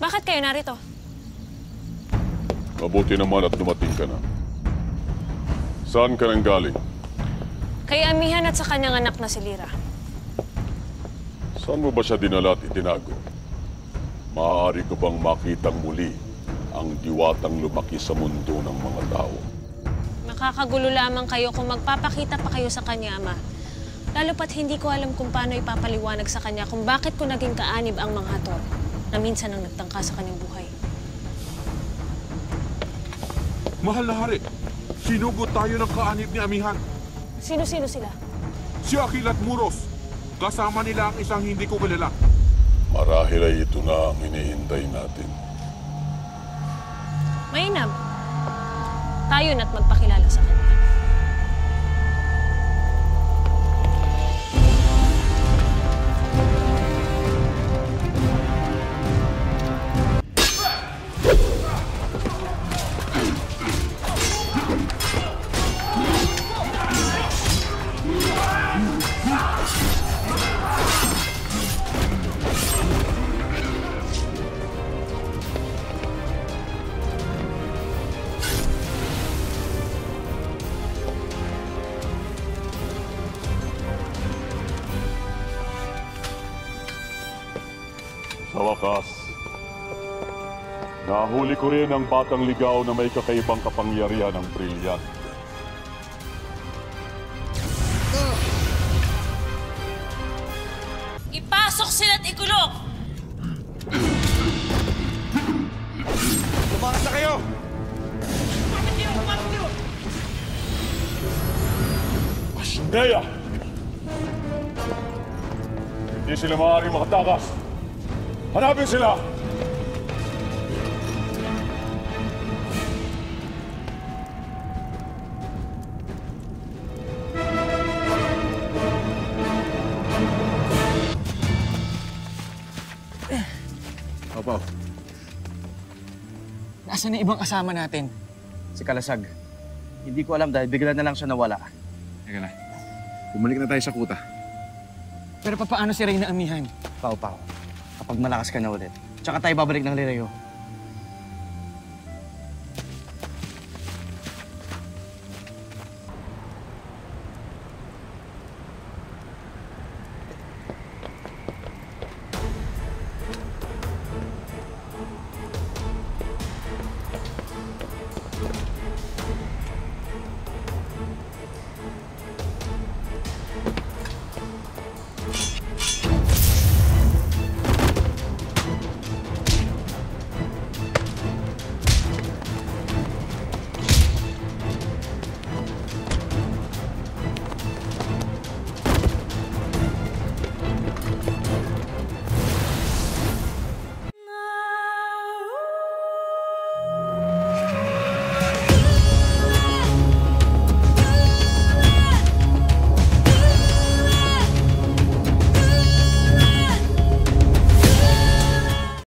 Bakit kayo narito? Mabuti naman at dumating ka na. Saan ka nang galing? Kay Amihan at sa kanyang anak na si Lyra. Saan mo ba siya dinala at itinago? Maaari ko bang makitang muli ang diwatang lumaki sa mundo ng mga tao? Makakagulo lamang kayo kung magpapakita pa kayo sa kanya, Ama. Lalo pat hindi ko alam kung paano ipapaliwanag sa kanya kung bakit ko naging kaanib ang mga hator na minsan ang nagtangka sa kanyang buhay. Mahal na hari, sinugot tayo ng kaanib ni Amihan. Sino-sino sila? Si Akil at Muros. Kasama nila ang isang hindi ko kilala. Marahil ay ito na ang hinihintay natin. Mainam. Tayo na't magpakilala sa kanya. Sa wakas, nahuli ko rin ang batang ligaw na may kakaibang kapangyarihan ng brilyan. Ipasok sila't ikulong! Tumakas na kayo! Ashnea! Hindi sila maaaring makatakas. Hanapin sila! Opo. Nasaan na ibang kasama natin? Si Kalasag. Hindi ko alam dahil bigla na lang siya nawala. Teka na. Bumalik na tayo sa kuta. Pero paano si Reyna Amihan? Pao. Kapag malakas ka na ulit. Tsaka tayo babalik ng Lireo.